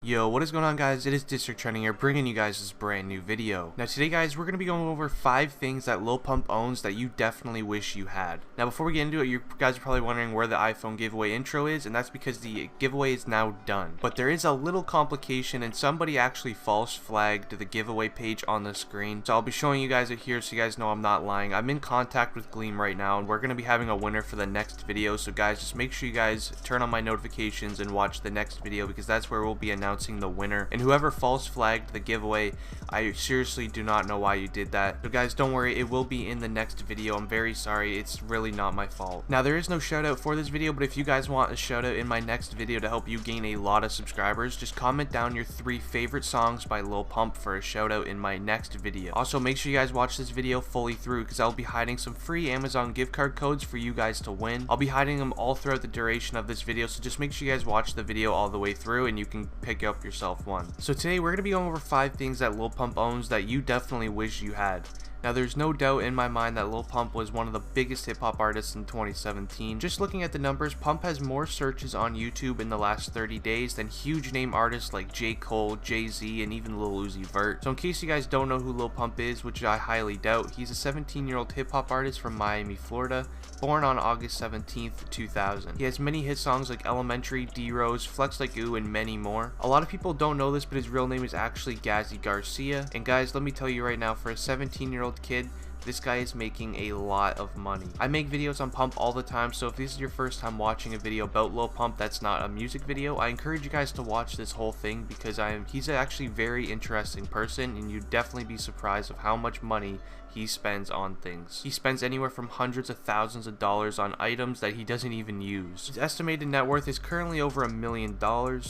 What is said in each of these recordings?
Yo, what is going on, guys? It is District Trending here, bringing you guys this brand new video. Now today, guys, we're going to be going over 5 things that Lil Pump owns that you definitely wish you had. Now before we get into it, you guys are probably wondering where the iPhone giveaway intro is, and that's because the giveaway is now done. But there is a little complication, and somebody actually false flagged the giveaway page on the screen. So I'll be showing you guys it here so you guys know I'm not lying. I'm in contact with Gleam right now, and we're going to be having a winner for the next video. So guys, just make sure you guys turn on my notifications and watch the next video, because that's where we'll be announcing the winner. And whoever false flagged the giveaway, I seriously do not know why you did that. So guys, don't worry, it will be in the next video. I'm very sorry, it's really not my fault. Now there is no shout out for this video, but if you guys want a shout out in my next video to help you gain a lot of subscribers, just comment down your 3 favorite songs by Lil Pump for a shout out in my next video. Also, make sure you guys watch this video fully through, because I'll be hiding some free Amazon gift card codes for you guys to win. I'll be hiding them all throughout the duration of this video, so just make sure you guys watch the video all the way through and you can pick up yourself one. So today we're going to be going over 5 things that Lil Pump owns that you definitely wish you had. Now there's no doubt in my mind that Lil Pump was one of the biggest hip hop artists in 2017. Just looking at the numbers, Pump has more searches on YouTube in the last 30 days than huge name artists like J. Cole, Jay-Z, and even Lil Uzi Vert. So in case you guys don't know who Lil Pump is, which I highly doubt, he's a 17-year-old hip hop artist from Miami, Florida, born on August 17th, 2000. He has many hit songs like Elementary, D-Rose, Flex Like Ooh, and many more. A lot of people don't know this, but his real name is actually Gazzy Garcia. And guys, let me tell you right now, for a 17-year-old kid, this guy is making a lot of money. I make videos on Pump all the time, so if this is your first time watching a video about Lil Pump that's not a music video, I encourage you guys to watch this whole thing, because he's actually a very interesting person, and you'd definitely be surprised of how much money he spends on things. He spends anywhere from hundreds of thousands of dollars on items that he doesn't even use. His estimated net worth is currently over $1 million,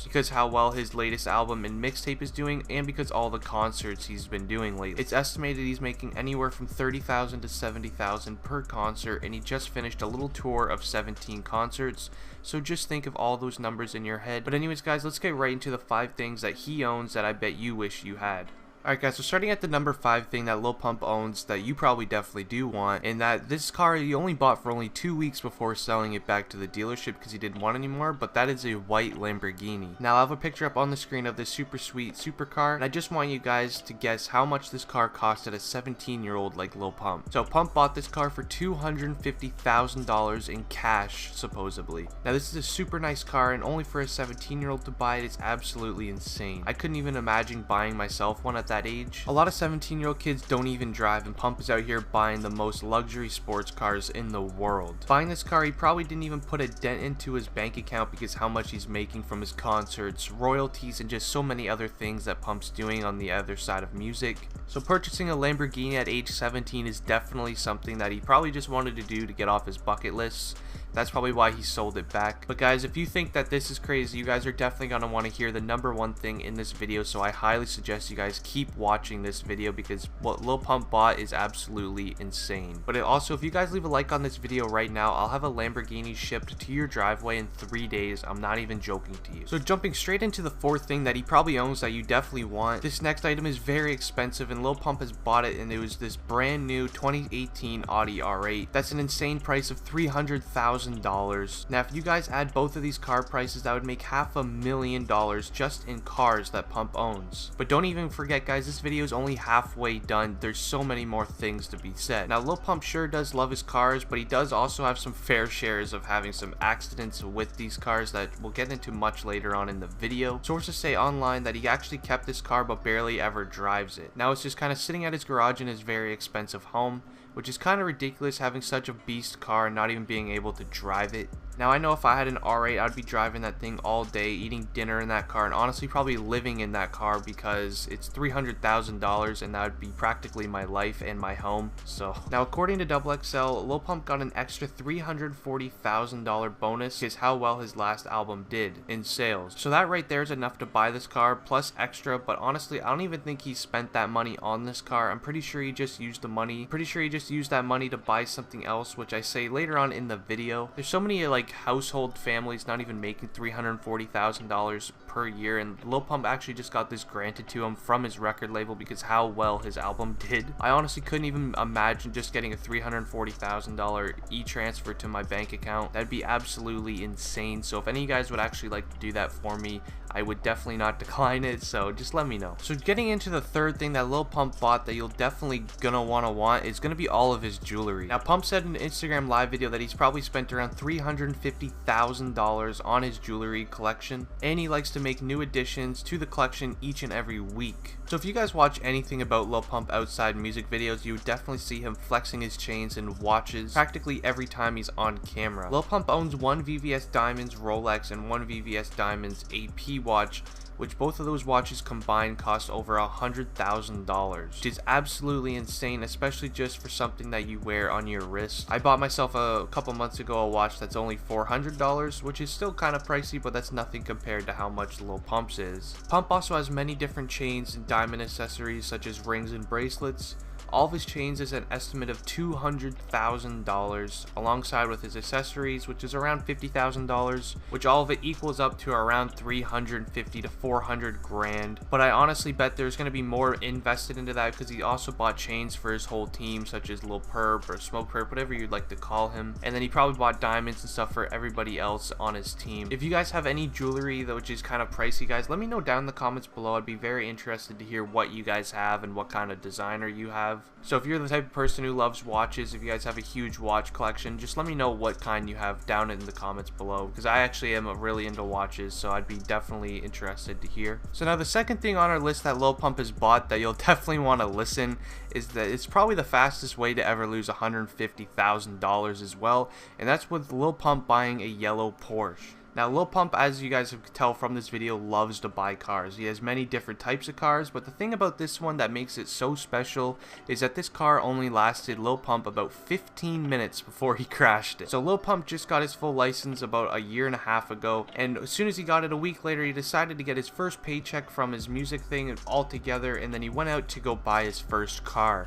because how well his latest album and mixtape is doing, and because all the concerts he's been doing lately. It's estimated he's making anywhere from $30,000 to $70,000 per concert, and he just finished a little tour of 17 concerts. So just think of all those numbers in your head. But anyways, guys, let's get right into the 5 things that he owns that I bet you wish you had. Alright guys, so starting at the number 5 thing that Lil Pump owns that you probably definitely do want, and that this car he only bought for only 2 weeks before selling it back to the dealership because he didn't want it anymore, but that is a white Lamborghini. Now I have a picture up on the screen of this super sweet supercar, and I just want you guys to guess how much this car costed a 17-year-old like Lil Pump. So Pump bought this car for $250,000 in cash, supposedly. Now this is a super nice car, and only for a 17-year-old to buy it is absolutely insane. I couldn't even imagine buying myself one at that age. A lot of 17-year-old kids don't even drive, and Pump is out here buying the most luxury sports cars in the world. Buying this car, he probably didn't even put a dent into his bank account because how much he's making from his concerts, royalties, and just so many other things that Pump's doing on the other side of music. So purchasing a Lamborghini at age 17 is definitely something that he probably just wanted to do to get off his bucket list. That's probably why he sold it back. But guys, if you think that this is crazy, you guys are definitely going to want to hear the number 1 thing in this video, so I highly suggest you guys keep watching this video, because what Lil Pump bought is absolutely insane. But also, if you guys leave a like on this video right now, I'll have a Lamborghini shipped to your driveway in 3 days. I'm not even joking to you. So jumping straight into the 4th thing that he probably owns that you definitely want, this next item is very expensive, and Lil Pump has bought it, and it was this brand new 2018 Audi R8. That's an insane price of $300,000. Now if you guys add both of these car prices, that would make $500,000 just in cars that Pump owns. But don't even forget, guys, this video is only halfway done. There's so many more things to be said. Now Lil Pump sure does love his cars, but he does also have some fair shares of having some accidents with these cars that we'll get into much later on in the video. Sources say online that he actually kept this car but barely ever drives it. Now it's just kind of sitting at his garage in his very expensive home, which is kind of ridiculous, having such a beast car and not even being able to drive it. Now I know if I had an R8, I'd be driving that thing all day, eating dinner in that car, and honestly probably living in that car, because it's $300,000 and that would be practically my life and my home. So now according to XXL, Lil Pump got an extra $340,000 bonus because how well his last album did in sales. So that right there is enough to buy this car plus extra, but honestly I don't even think he spent that money on this car. I'm pretty sure he just used the money. Pretty sure he just used that money to buy something else, which I say later on in the video. There's so many like household families not even making $340,000 per year, and Lil Pump actually just got this granted to him from his record label because how well his album did. I honestly couldn't even imagine just getting a $340,000 e-transfer to my bank account. That'd be absolutely insane. So if any of you guys would actually like to do that for me, I would definitely not decline it, so just let me know. So getting into the third thing that Lil Pump bought that you'll definitely gonna want is gonna be all of his jewelry. Now Pump said in an Instagram live video that he's probably spent around $350,000 on his jewelry collection, and he likes to make new additions to the collection each and every week. So if you guys watch anything about Lil Pump outside music videos, you would definitely see him flexing his chains and watches practically every time he's on camera. Lil Pump owns one VVS Diamonds Rolex and one VVS Diamonds AP watch, which both of those watches combined cost over $100,000, which is absolutely insane, especially just for something that you wear on your wrist. I bought myself a couple months ago a watch that's only $400, which is still kind of pricey, but that's nothing compared to how much Lil Pump's is. Pump also has many different chains and diamond accessories such as rings and bracelets. All of his chains is an estimate of $200,000, alongside with his accessories, which is around $50,000, which all of it equals up to around $350 to $400 grand. But I honestly bet there's going to be more invested into that because he also bought chains for his whole team, such as Lil Perp or Smoke Perp, whatever you'd like to call him. And then he probably bought diamonds and stuff for everybody else on his team. If you guys have any jewelry though, which is kind of pricey, guys, let me know down in the comments below. I'd be very interested to hear what you guys have and what kind of designer you have. So if you're the type of person who loves watches, if you guys have a huge watch collection, just let me know what kind you have down in the comments below, because I actually am really into watches, so I'd be definitely interested to hear. So now the second thing on our list that Lil Pump has bought that you'll definitely want to listen is that it's probably the fastest way to ever lose $150,000 as well, and that's with Lil Pump buying a yellow Porsche. Now Lil Pump, as you guys can tell from this video, loves to buy cars. He has many different types of cars, but the thing about this one that makes it so special is that this car only lasted Lil Pump about 15 minutes before he crashed it. So Lil Pump just got his full license about a year and a half ago, and as soon as he got it a week later, he decided to get his first paycheck from his music thing altogether, and then he went out to go buy his first car.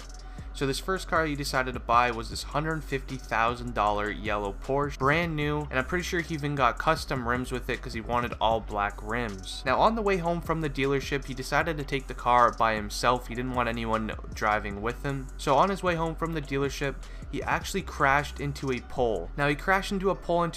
So this first car he decided to buy was this $150,000 yellow Porsche, brand new, and I'm pretty sure he even got custom rims with it because he wanted all black rims. Now on the way home from the dealership, he decided to take the car by himself. He didn't want anyone driving with him. So on his way home from the dealership, he actually crashed into a pole. Now he crashed into a pole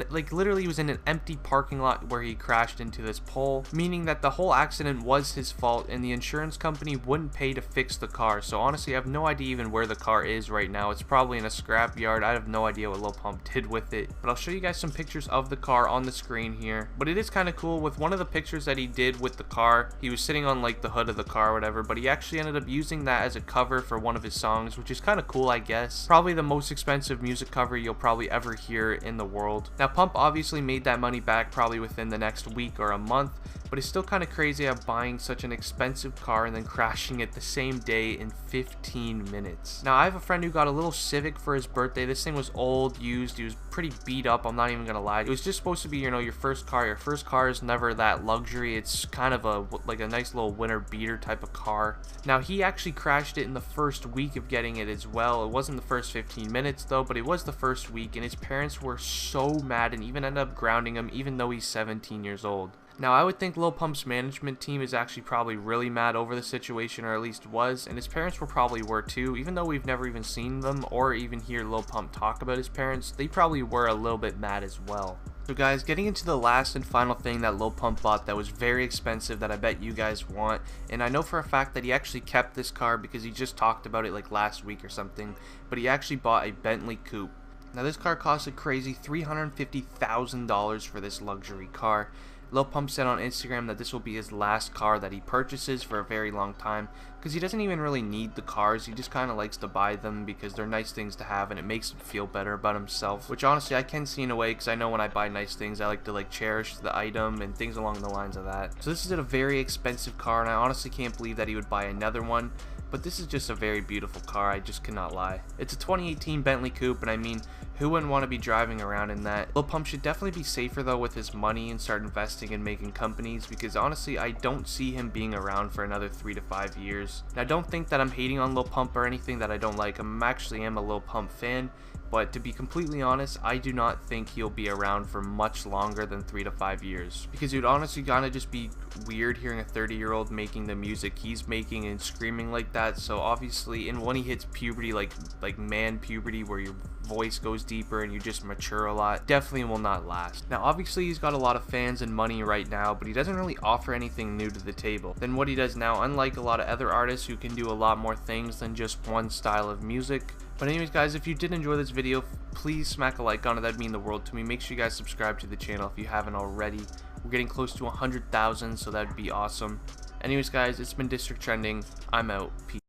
like literally he was in an empty parking lot where he crashed into this pole, meaning that the whole accident was his fault and the insurance company wouldn't pay to fix the car. So honestly, I have no idea even where the car is right now. It's probably in a scrap yard. I have no idea what Lil Pump did with it, but I'll show you guys some pictures of the car on the screen here. But it is kind of cool. With one of the pictures that he did with the car, he was sitting on like the hood of the car or whatever, but he actually ended up using that as a cover for one of his songs, which is kind of cool, I guess. Probably the most expensive music cover you'll probably ever hear in the world. Now Pump obviously made that money back probably within the next week or a month, but it's still kind of crazy of buying such an expensive car and then crashing it the same day in 15 minutes. Now I have a friend who got a little Civic for his birthday. This thing was old, used, he was pretty beat up, I'm not even gonna lie. It was just supposed to be, you know, your first car. Your first car is never that luxury. It's kind of like a nice little winter beater type of car. Now he actually crashed it in the first week of getting it as well. It wasn't the first 15 minutes though, but it was the first week, and his parents were so mad and even ended up grounding him even though he's 17 years old. Now I would think Lil Pump's management team is actually probably really mad over the situation, or at least was, and his parents were too. Even though we've never even seen them or even hear Lil Pump talk about his parents, they probably were a little bit mad as well. So guys, getting into the last and final thing that Lil Pump bought that was very expensive that I bet you guys want, and I know for a fact that he actually kept this car because he just talked about it like last week or something, but he actually bought a Bentley Coupe. Now this car cost a crazy $350,000 for this luxury car. Lil Pump said on Instagram that this will be his last car that he purchases for a very long time, because he doesn't even really need the cars. He just kind of likes to buy them because they're nice things to have and it makes him feel better about himself, which honestly I can see in a way, because I know when I buy nice things I like to cherish the item and things along the lines of that. So this is a very expensive car, and I honestly can't believe that he would buy another one. But this is just a very beautiful car, I just cannot lie. It's a 2018 Bentley Coupe, and I mean, who wouldn't want to be driving around in that? Lil Pump should definitely be safer though with his money and start investing in making companies, because honestly I don't see him being around for another 3 to 5 years. Now don't think that I'm hating on Lil Pump or anything that I don't like. I actually am a Lil Pump fan, But to be completely honest, I do not think he'll be around for much longer than 3 to 5 years. Because it would honestly kind of just be weird hearing a 30-year-old making the music he's making and screaming like that. So obviously, and when he hits puberty, like man puberty, where your voice goes deeper and you just mature a lot, definitely will not last. Now obviously he's got a lot of fans and money right now, but he doesn't really offer anything new to the table than what he does now, unlike a lot of other artists who can do a lot more things than just one style of music. But anyways guys, if you did enjoy this video, please smack a like on it. That'd mean the world to me. Make sure you guys subscribe to the channel if you haven't already. We're getting close to 100,000, so that'd be awesome. Anyways guys, it's been District Trending. I'm out. Peace.